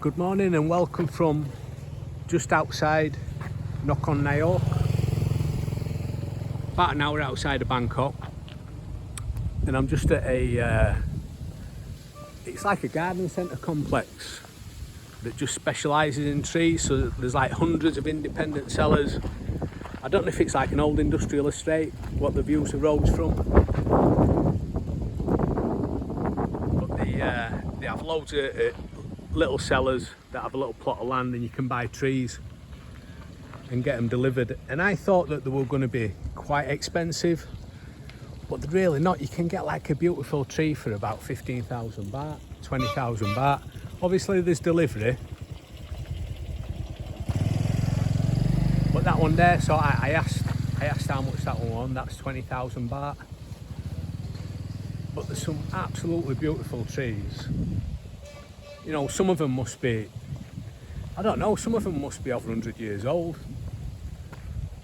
Good morning and welcome from just outside Nakhon Nayok, about an hour outside of Bangkok, and I'm just at it's like a garden centre complex that just specialises in trees. So there's like hundreds of independent sellers. I don't know if it's like an old industrial estate, what the views of roads from, but they have loads of little sellers that have a little plot of land, and you can buy trees and get them delivered. And I thought that they were going to be quite expensive, but they're really not. You can get like a beautiful tree for about 15,000 baht, 20,000 baht. Obviously there's delivery, but that one there, so I asked how much that one was. That's 20,000 baht. But there's some absolutely beautiful trees. You know, some of them must be, I don't know, some of them must be over 100 years old.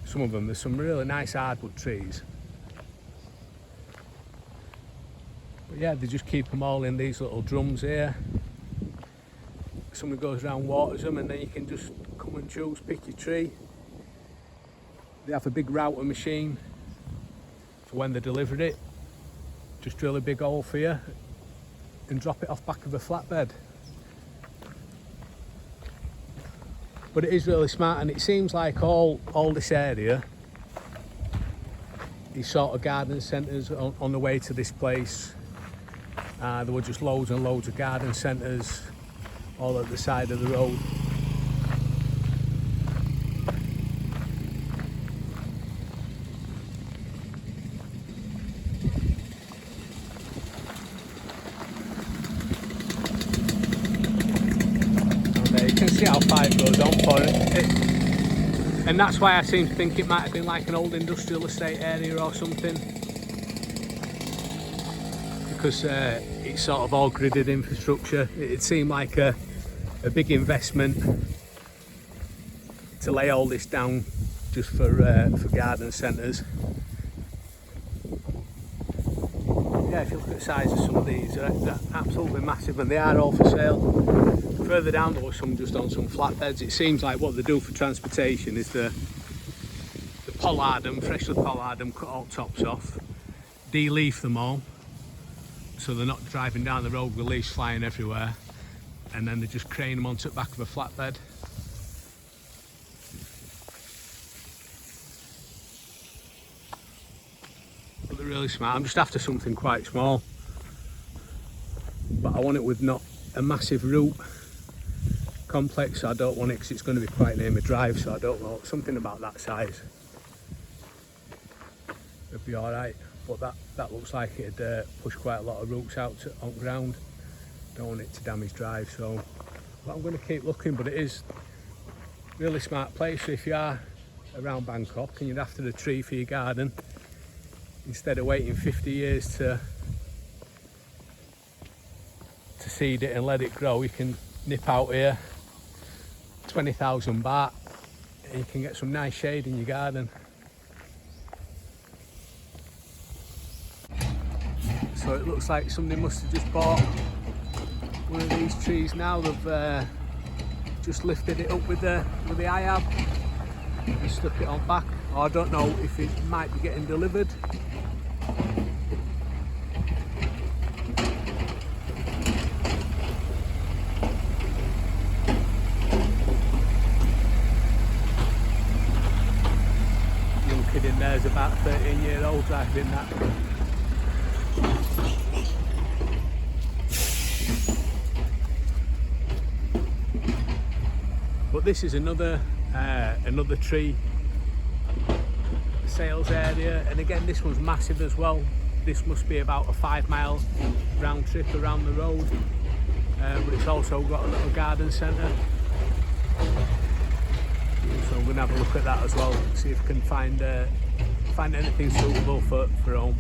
Some of them, there's some really nice hardwood trees. But yeah, they just keep them all in these little drums here. Someone goes around, waters them, and then you can just come and choose, pick your tree. They have a big router machine for when they deliver it. Just drill a big hole for you and drop it off back of a flatbed. But it is really smart, and it seems like all this area is sort of garden centres on the way to this place. There were just loads and loads of garden centres all at the side of the road. You can see how far it goes on for it. And that's why I seem to think it might have been like an old industrial estate area or something, because it's sort of all gridded infrastructure. It seemed like a big investment to lay all this down just for garden centres. Yeah, if you look at the size of some of these, they're absolutely massive, and they are all for sale. Further down there was some just on some flatbeds. It seems like what they do for transportation is the pollard them, freshly pollard them, cut all tops off, de-leaf them all, so they're not driving down the road with leaves flying everywhere, and then they just crane them onto the back of a flatbed. But they're really smart. I'm just after something quite small, but I want it with not a massive root complex. I don't want it because it's going to be quite near my drive, so I don't know, something about that size it'd be all right. But that looks like it'd push quite a lot of roots out on ground. Don't want it to damage drive, so I'm going to keep looking. But it is a really smart place. So if you are around Bangkok and you're after a tree for your garden, instead of waiting 50 years to seed it and let it grow, you can nip out here, 20,000 baht, and you can get some nice shade in your garden. So it looks like somebody must have just bought one of these trees now. They've just lifted it up with the IAB and stuck it on back. Or I don't know if it might be getting delivered. In there's about 13-year-old driving that. But this is another tree sales area, and again this one's massive as well. This must be about a 5-mile round trip around the road, but it's also got a little garden centre. So I'm going to have a look at that as well, see if I can find anything suitable for home.